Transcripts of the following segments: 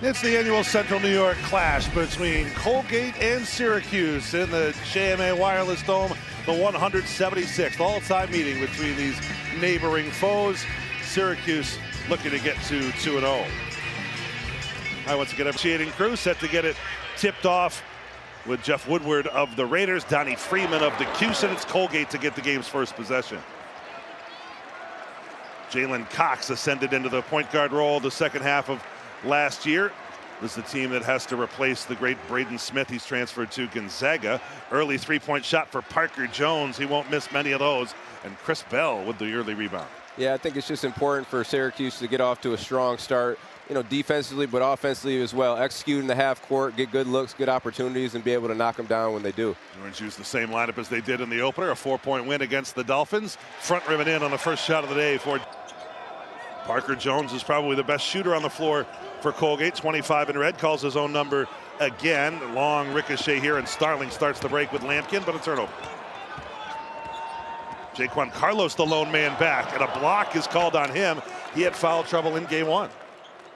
It's the annual Central New York clash between Colgate and Syracuse in the JMA Wireless Dome, the 176th all-time meeting between these neighboring foes. Syracuse looking to get to 2-0. I once again officiating crew set to get it tipped off with Jeff Woodward of the Raiders, Donnie Freeman of the Cuse, and it's Colgate to get the game's first possession. Jalen Cox ascended into the point guard role the second half of last year. This is the team that has to replace the great Braden Smith. He's transferred to Gonzaga. Early three-point shot for Parker Jones. He won't miss many of those. And Chris Bell with the early rebound. Yeah, I think it's just important for Syracuse to get off to a strong start, defensively, but offensively as well. Executing the half court, get good looks, good opportunities, and be able to knock them down when they do. Orange used the same lineup as they did in the opener. A 4-point win against the Dolphins. Front rimming in on the first shot of the day for Parker Jones. Is probably the best shooter on the floor for Colgate. 25 in red, calls his own number again. Long ricochet here, and Starling starts the break with Lampkin, but a turnover. Jaquan Carlos, the lone man back, and a block is called on him. He had foul trouble in game one.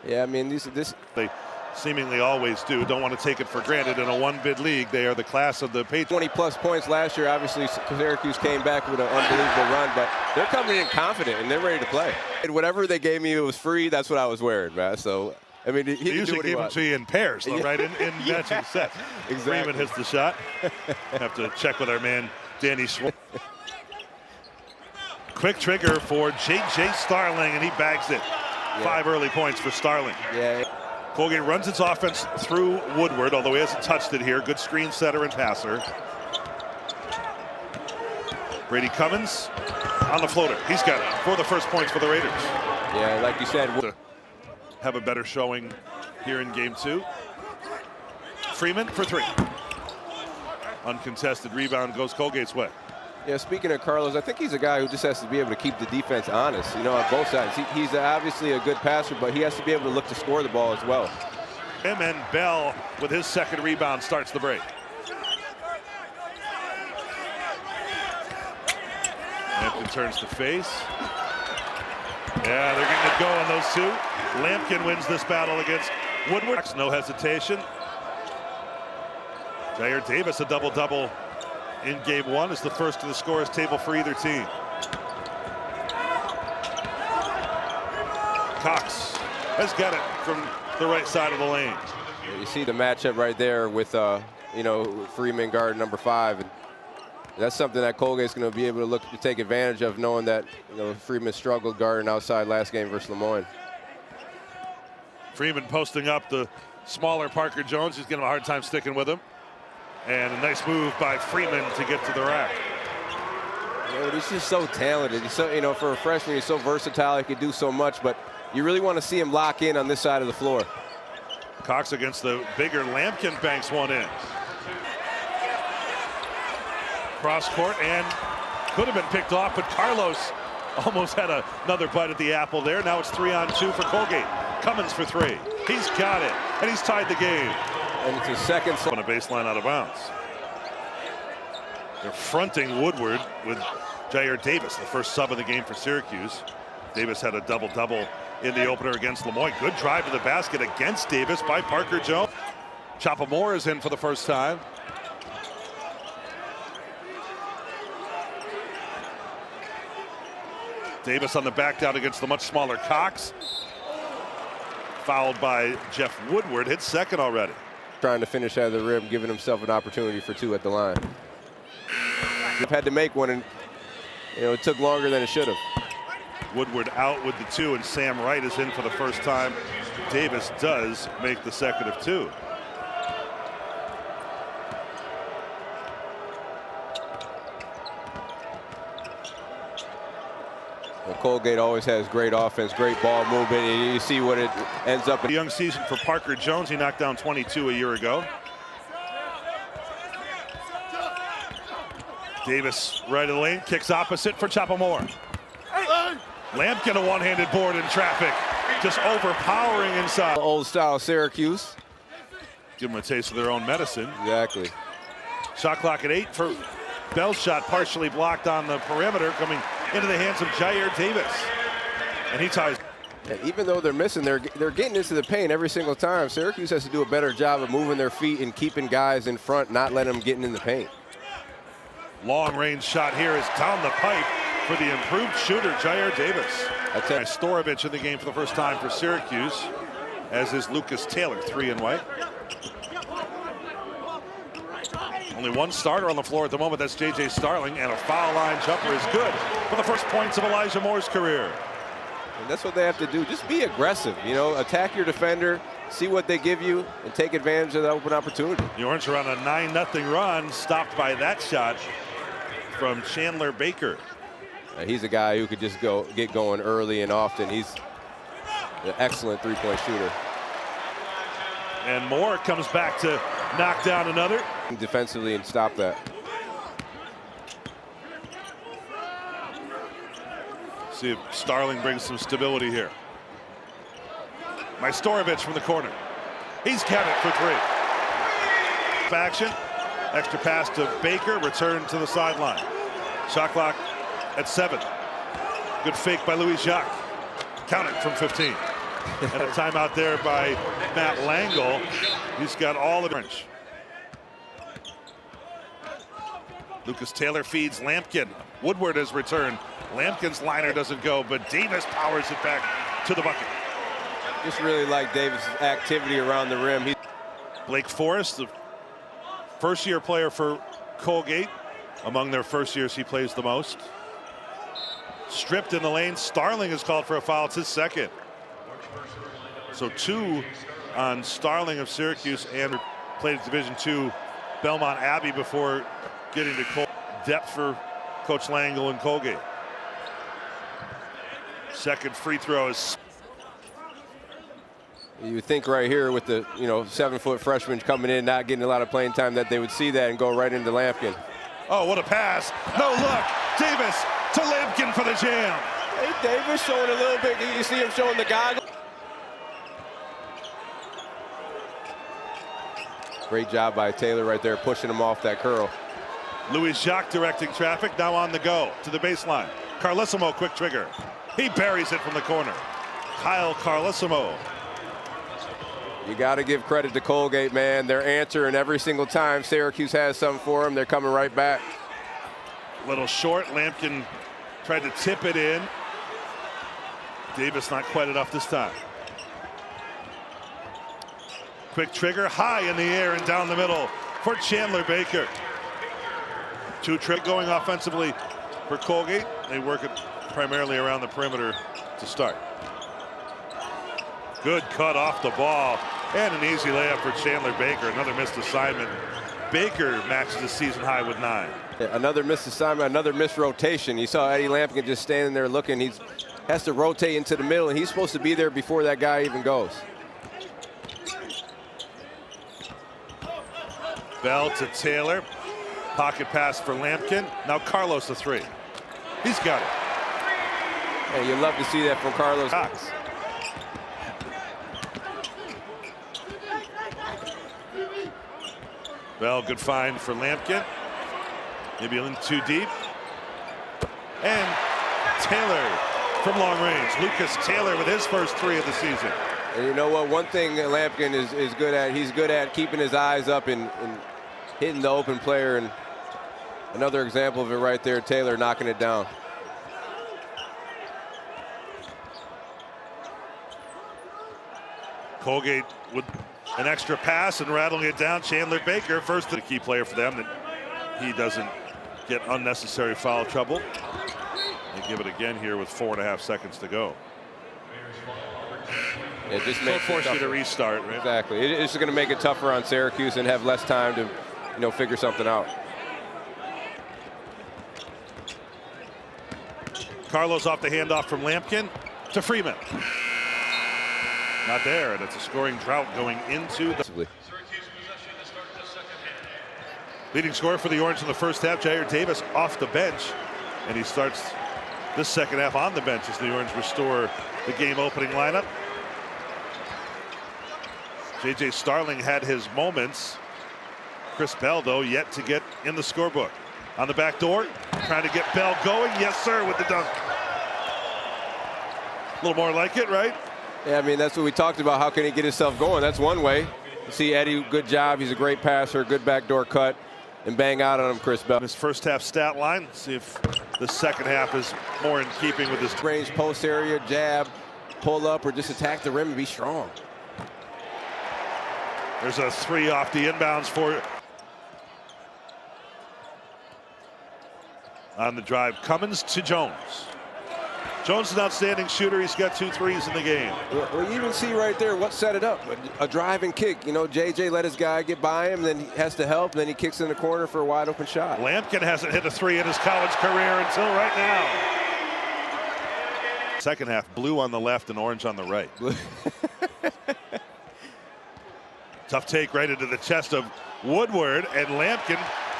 Yeah, I mean, they seemingly always do. Don't want to take it for granted. In a one-bid league, they are the class of the Patriots. 20-plus points last year. Obviously, Syracuse came back with an unbelievable run, but they're coming in confident, and they're ready to play. And whatever they gave me, it was free. That's what I was wearing, man. So, I mean, he usually gave them to you in pairs, though, yeah. right? In matching sets. Exactly. Freeman hits the shot. Have to check with our man, Danny Schwartz. Quick trigger for J.J. Starling, and he bags it. Yeah. 5 early points for Starling. Yeah. Colgate runs its offense through Woodward, although he hasn't touched it here. Good screen setter and passer. Brady Cummins on the floater. He's got it for the first points for the Raiders. Yeah, like you said, to have a better showing here in game two. Freeman for 3. Uncontested rebound goes Colgate's way. Yeah, speaking of Carlos, I think he's a guy who just has to be able to keep the defense honest, on both sides. He's obviously a good passer, but he has to be able to look to score the ball as well. Him and Bell with his second rebound starts the break. Lampkin turns to face. Yeah, they're getting it going, those two. Lampkin wins this battle against Woodward. No hesitation. Jair Davis, a double-double in game one, is the first to the scorers table for either team. Cox has got it from the right side of the lane. You see the matchup right there with, Freeman guard number 5. And that's something that Colgate's going to be able to look to take advantage of, knowing that, Freeman struggled guarding outside last game versus Lemoyne. Freeman posting up the smaller Parker Jones. He's giving him a hard time sticking with him. And a nice move by Freeman to get to the rack. He's just so talented. He's so, for a freshman, he's so versatile. He can do so much, but you really want to see him lock in on this side of the floor. Cox against the bigger Lampkin, banks one in. Cross court, and could have been picked off, but Carlos almost had another bite at the apple there. Now it's 3-on-2 for Colgate. Cummins for 3. He's got it, and he's tied the game. And it's his second on a baseline out of bounds. They're fronting Woodward with Jair Davis, the first sub of the game for Syracuse. Davis had a double-double in the opener against Lemoyne. Good drive to the basket against Davis by Parker Jones. Chapa Moore is in for the first time. Davis on the back down against the much smaller Cox. Fouled by Jeff Woodward, hit second already. Trying to finish out of the rim, giving himself an opportunity for 2 at the line. They've had to make one, and it took longer than it should have. Woodward out with the 2, and Sam Wright is in for the first time. Davis does make the second of 2. Well, Colgate always has great offense, great ball movement, and you see what it ends up in. A young season for Parker Jones. He knocked down 22 a year ago. Davis right of the lane, kicks opposite for Chapa Moore. Lampkin a one-handed board in traffic, just overpowering inside. Old style Syracuse. Give them a taste of their own medicine. Exactly. Shot clock at 8 for Bell's shot, partially blocked on the perimeter, coming into the hands of Jair Davis. And he ties. Even though they're missing, they're getting into the paint every single time. Syracuse has to do a better job of moving their feet and keeping guys in front, not letting them get in the paint. Long range shot here is down the pipe for the improved shooter, Jair Davis. Storovich in the game for the first time for Syracuse, as is Lucas Taylor, 3 in white. Only one starter on the floor at the moment, that's J.J. Starling, and a foul line jumper is good for the first points of Elijah Moore's career. And that's what they have to do. Just be aggressive, you know, attack your defender, see what they give you, and take advantage of the open opportunity. The Orange are on a 9-0 run, stopped by that shot from Chandler Baker. He's a guy who could just get going early and often. He's an excellent three-point shooter. And Moore comes back to knock down another. Defensively and stop that. See if Starling brings some stability here. Storovich from the corner. He's got it for 3. Action. Extra pass to Baker. Return to the sideline. Shot clock at 7. Good fake by Louis Jacques. Count it from 15. And a timeout there by Matt Langle. He's got all the orange. Lucas Taylor feeds Lampkin. Woodward has returned. Lampkin's liner doesn't go, but Davis powers it back to the bucket. Just really like Davis' activity around the rim. Blake Forrest, the first-year player for Colgate. Among their first years, he plays the most. Stripped in the lane. Starling is called for a foul. It's his second. So 2 on Starling of Syracuse, and played at Division II Belmont Abbey before getting to Colgate. Depth for Coach Langle and Colgate. Second free throw is. You think right here with the 7-foot freshman coming in, not getting a lot of playing time, that they would see that and go right into Lampkin. Oh, what a pass. No look. Davis to Lampkin for the jam. Hey, Davis showing a little bit. You see him showing the goggles. Great job by Taylor right there, pushing him off that curl. Louis Jacques directing traffic, now on the go to the baseline. Carlissimo, quick trigger. He buries it from the corner. Kyle Carlissimo. You got to give credit to Colgate, man. They're answering every single time Syracuse has something for them. They're coming right back. Little short. Lampkin tried to tip it in. Davis not quite enough this time. Quick trigger, high in the air and down the middle for Chandler Baker. 2 trick going offensively for Colgate. They work it primarily around the perimeter to start. Good cut off the ball, and an easy layup for Chandler Baker. Another missed assignment. Baker matches the season high with 9. Another missed assignment, another missed rotation. You saw Eddie Lampkin just standing there looking. He has to rotate into the middle, and he's supposed to be there before that guy even goes. Bell to Taylor. Pocket pass for Lampkin. Now Carlos the 3. He's got it. Hey, you love to see that from Carlos. Cox. Bell, good find for Lampkin. Maybe a little too deep. And Taylor from long range. Lucas Taylor with his first 3 of the season. And you know what? One thing that Lampkin is good at, he's good at keeping his eyes up and hitting the open player. And another example of it right there, Taylor knocking it down. Colgate with an extra pass and rattling it down. Chandler Baker, first the key player for them, that he doesn't get unnecessary foul trouble. They give it again here with 4.5 seconds to go. It just makes force you to restart, right? Exactly. It's going to make it tougher on Syracuse and have less time to, figure something out. Carlos off the handoff from Lampkin to Freeman. Not there, and it's a scoring drought going into the leading scorer for the Orange in the first half, Jair Davis, off the bench, and he starts this second half on the bench as the Orange restore the game opening lineup. J.J. Starling had his moments. Chris Bell, though, yet to get in the scorebook. On the back door, trying to get Bell going. Yes, sir, with the dunk. A little more like it, right? Yeah, I mean, that's what we talked about. How can he get himself going? That's one way. You see Eddie, good job. He's a great passer, good backdoor cut, and bang out on him, Chris Bell. His first half stat line. See if the second half is more in keeping with his range, post area, jab, pull up, or just attack the rim and be strong. There's a three off the inbounds for on the drive. Cummins to Jones. Jones is an outstanding shooter. He's got 2 threes in the game. Well, you even see right there what set it up. A drive and kick. You know, JJ let his guy get by him, then he has to help, then he kicks in the corner for a wide open shot. Lampkin hasn't hit a 3 in his college career until right now. Second half, blue on the left and orange on the right. Tough take right into the chest of Woodward, and Lampkin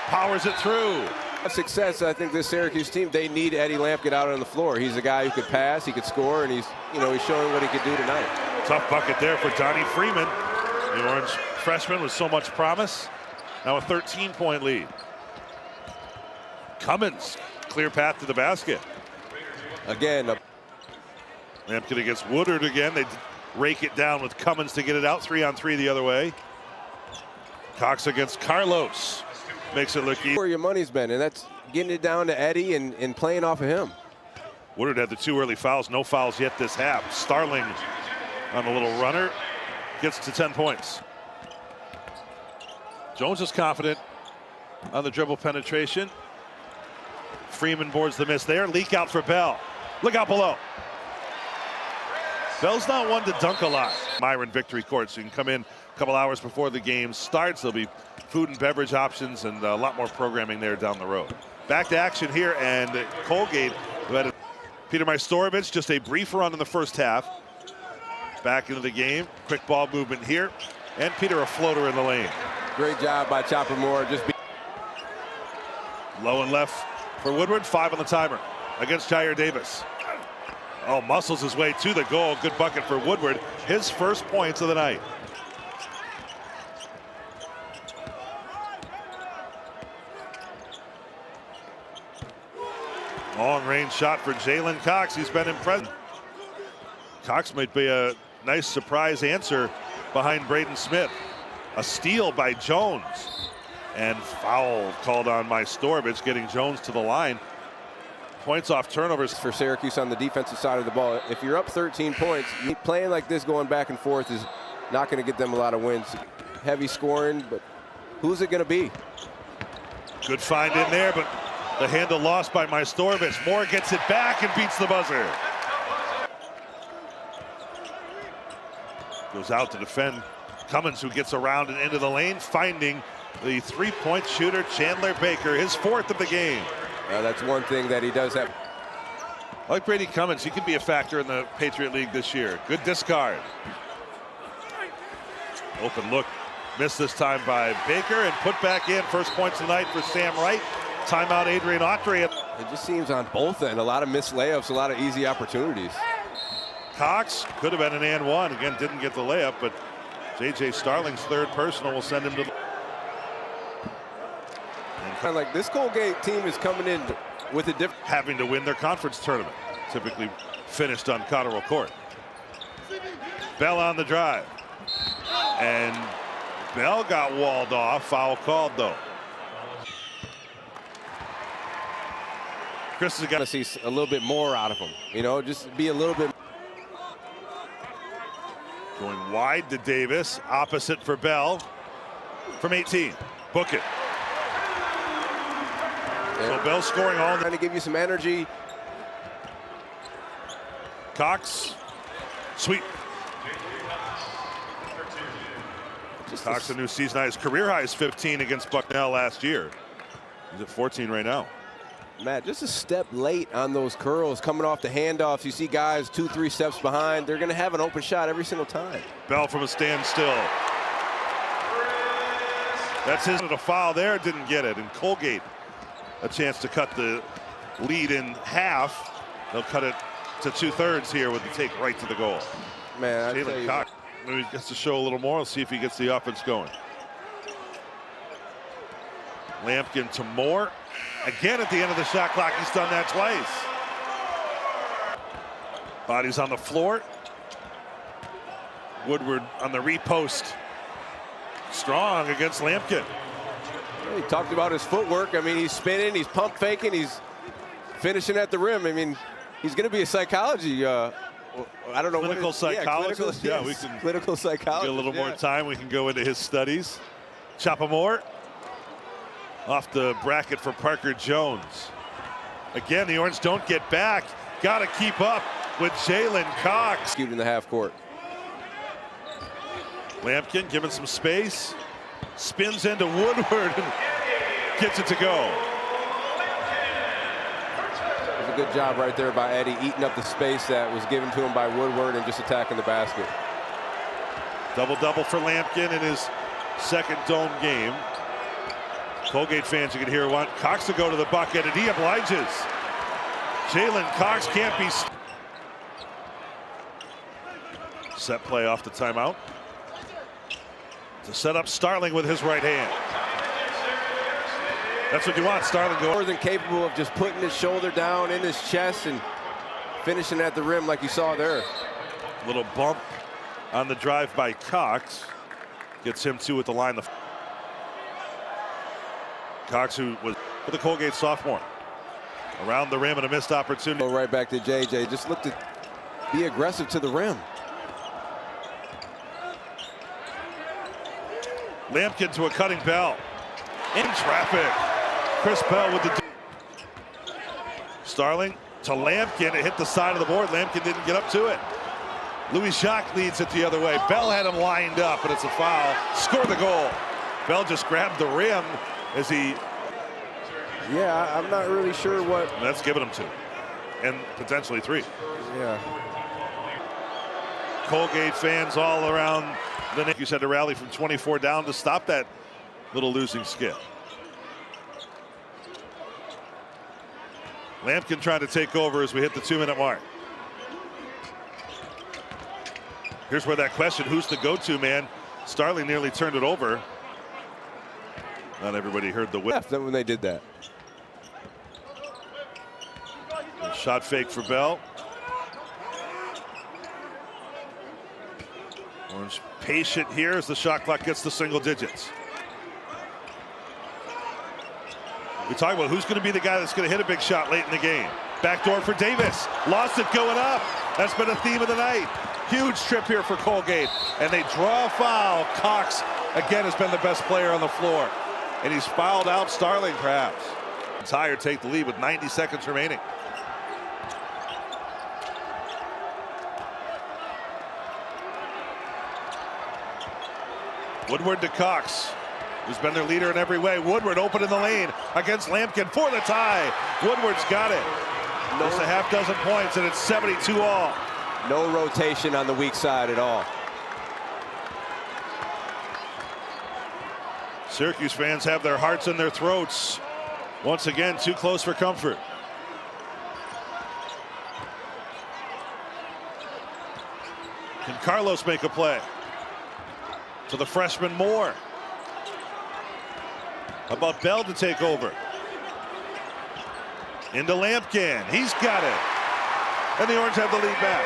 powers it through. Success, I think this Syracuse team, they need Eddie Lampkin out on the floor. He's a guy who could pass, he could score, and he's showing what he could do tonight. Tough bucket there for Donnie Freeman. The orange freshman with so much promise. Now a 13-point lead. Cummins, clear path to the basket. Again, Lampkin against Woodward again. They rake it down with Cummins to get it out. 3-on-3 the other way. Cox against Carlos. Makes it look easy. Where your money's been, and that's getting it down to Eddie and playing off of him. Woodward had the 2 early fouls. No fouls yet this half. Starling on a little runner. Gets to 10 points. Jones is confident on the dribble penetration. Freeman boards the miss there. Leak out for Bell. Look out below. Bell's not one to dunk a lot. Myron Victory Court, so you can come in a couple hours before the game starts. There'll be food and beverage options and a lot more programming there down the road. Back to action here, and Colgate, who had Peter Majstorovic, just a brief run in the first half. Back into the game, quick ball movement here, and Peter a floater in the lane. Great job by Chopper Moore. Low and left for Woodward, 5 on the timer against Jair Davis. Oh, muscles his way to the goal. Good bucket for Woodward. His first points of the night. Long range shot for Jalen Cox. He's been impressive. Cox might be a nice surprise answer behind Braden Smith. A steal by Jones. And foul called on Majstorovic, getting Jones to the line. Points off turnovers for Syracuse on the defensive side of the ball. If you're up 13 points, playing like this going back and forth is not going to get them a lot of wins. Heavy scoring, but who's it going to be? Good find in there, but the handle lost by Majstorovic. Moore gets it back and beats the buzzer. Goes out to defend Cummins, who gets around and into the lane, finding the 3-point shooter Chandler Baker, his 4th of the game. That's one thing that he does have. I like Brady Cummins. He could be a factor in the Patriot League this year. Good discard. Open look. Missed this time by Baker and put back in. First points tonight for Sam Wright. Timeout Adrian Autry. It just seems on both ends. A lot of missed layups, a lot of easy opportunities. Cox could have been an and one. Again, didn't get the layup, but J.J. Starling's 3rd personal will send him to the... Kind of like this Colgate team is coming in with a different... Having to win their conference tournament. Typically finished on Cotterill Court. Bell on the drive. And Bell got walled off. Foul called, though. Chris has got to see a little bit more out of him. You know, just be a little bit... Going wide to Davis. Opposite for Bell. From 18. Book it. So Bell scoring all. Trying to give you some energy. Cox. Sweet. Cox, a new season high. His career high is 15 against Bucknell last year. He's at 14 right now. Matt, just a step late on those curls coming off the handoffs. You see guys 2-3 steps behind. They're going to have an open shot every single time. Bell from a standstill. That's his. A foul there, didn't get it. And Colgate, a chance to cut the lead in half. They'll cut it to 2/3 here with the take right to the goal. Man, Jalen Cox maybe gets to show a little more. Let's see if he gets the offense going. Lampkin to Moore. Again at the end of the shot clock. He's done that twice. Bodies on the floor. Woodward on the repost. Strong against Lampkin. He talked about his footwork. I mean, he's spinning, he's pump faking, he's finishing at the rim. I mean, he's going to be a psychology. I don't know. Clinical psychologist. Yeah, we can. Clinical psychologist. Get a little more time. We can go into his studies. Chopamore off the bracket for Parker Jones. Again, the Orange don't get back. Got to keep up with Jalen Cox. In the half court. Lampkin given some space. Spins into Woodward and gets it to go. It was a good job right there by Eddie, eating up the space that was given to him by Woodward and just attacking the basket. Double-double for Lampkin in his second dome game. Colgate fans, you can hear, want Cox to go to the bucket, and he obliges. Jalen Cox can't be. Set play off the timeout. To set up Starling with his right hand. That's what you want, Starling go. More than capable of just putting his shoulder down in his chest and finishing at the rim like you saw there. Little bump on the drive by Cox. Gets him two at the line. Cox, who was for the Colgate sophomore. Around the rim and a missed opportunity. Go right back to JJ. Just look to be aggressive to the rim. Lampkin to a cutting Bell. In traffic. Chris Bell with the. Starling to Lampkin. It hit the side of the board. Lampkin didn't get up to it. Louis Jacques leads it the other way. Bell had him lined up, and it's a foul. Score the goal. Bell just grabbed the rim as he. Yeah, I'm not really sure what. That's giving him two. And potentially three. Yeah. Colgate fans all around the net. You said to rally from 24 down to stop that little losing skid. Lampkin trying to take over as we hit the 2-minute mark. Here's where that question, who's the go-to man? Starling nearly turned it over. Not everybody heard the whip. When they did that. Shot fake for Bell. Orange patient here as the shot clock gets to single digits. We talk about who's going to be the guy that's going to hit a big shot late in the game. Backdoor for Davis. Lost it going up. That's been a theme of the night. Huge trip here for Colgate. And they draw a foul. Cox, again, has been the best player on the floor. And he's fouled out Starling, perhaps. Tire take the lead with 90 seconds remaining. Woodward to Cox, who's been their leader in every way. Woodward open in the lane against Lampkin for the tie. Woodward's got it. Just a half dozen points, and it's 72 all. No rotation on the weak side at all. Syracuse fans have their hearts in their throats. Once again, too close for comfort. Can Carlos make a play? To the freshman Moore. How about Bell to take over? Into Lampkin. He's got it. And the Orange have the lead back.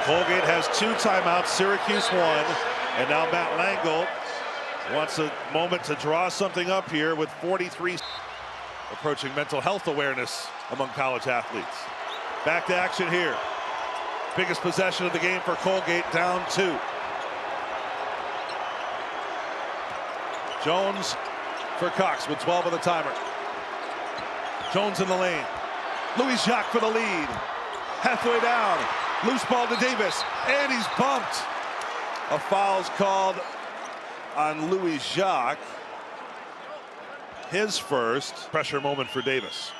Colgate has 2 timeouts. Syracuse 1. And now Matt Langle wants a moment to draw something up here with 43. Approaching mental health awareness among college athletes. Back to action here. Biggest possession of the game for Colgate, down 2. Jones for Cox with 12 on the timer. Jones in the lane. Louis Jacques for the lead. Halfway down. Loose ball to Davis. And he's bumped. A foul's called on Louis Jacques. His first pressure moment for Davis.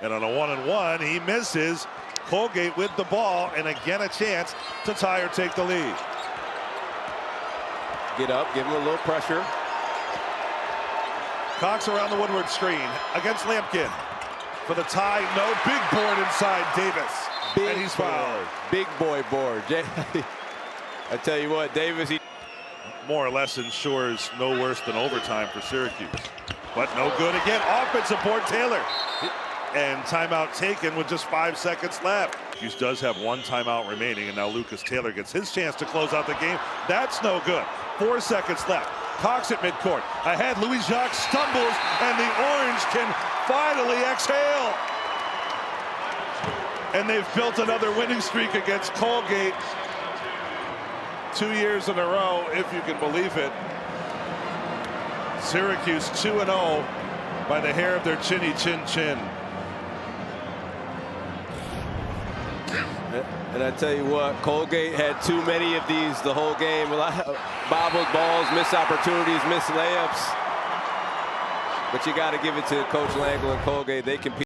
And on a 1-and-1, he misses. Colgate with the ball, and again a chance to tie or take the lead. Get up, give him a little pressure. Cox around the Woodward screen against Lampkin. For the tie, no. Big board inside Davis. And he's fouled. Big boy board. I tell you what, Davis, he more or less ensures no worse than overtime for Syracuse. But no good again. Offensive board, Taylor. And timeout taken with just 5 seconds left. Syracuse does have one timeout remaining, and now Lucas Taylor gets his chance to close out the game. That's no good. 4 seconds left. Cox at midcourt. Ahead, Louis Jacques stumbles, and the Orange can finally exhale. And they've built another winning streak against Colgate. 2 years in a row, if you can believe it. Syracuse 2-0 by the hair of their chinny chin chin. And I tell you what, Colgate had too many of these the whole game. A lot of bobbled balls, missed opportunities, missed layups. But you got to give it to Coach Langle and Colgate. They compete.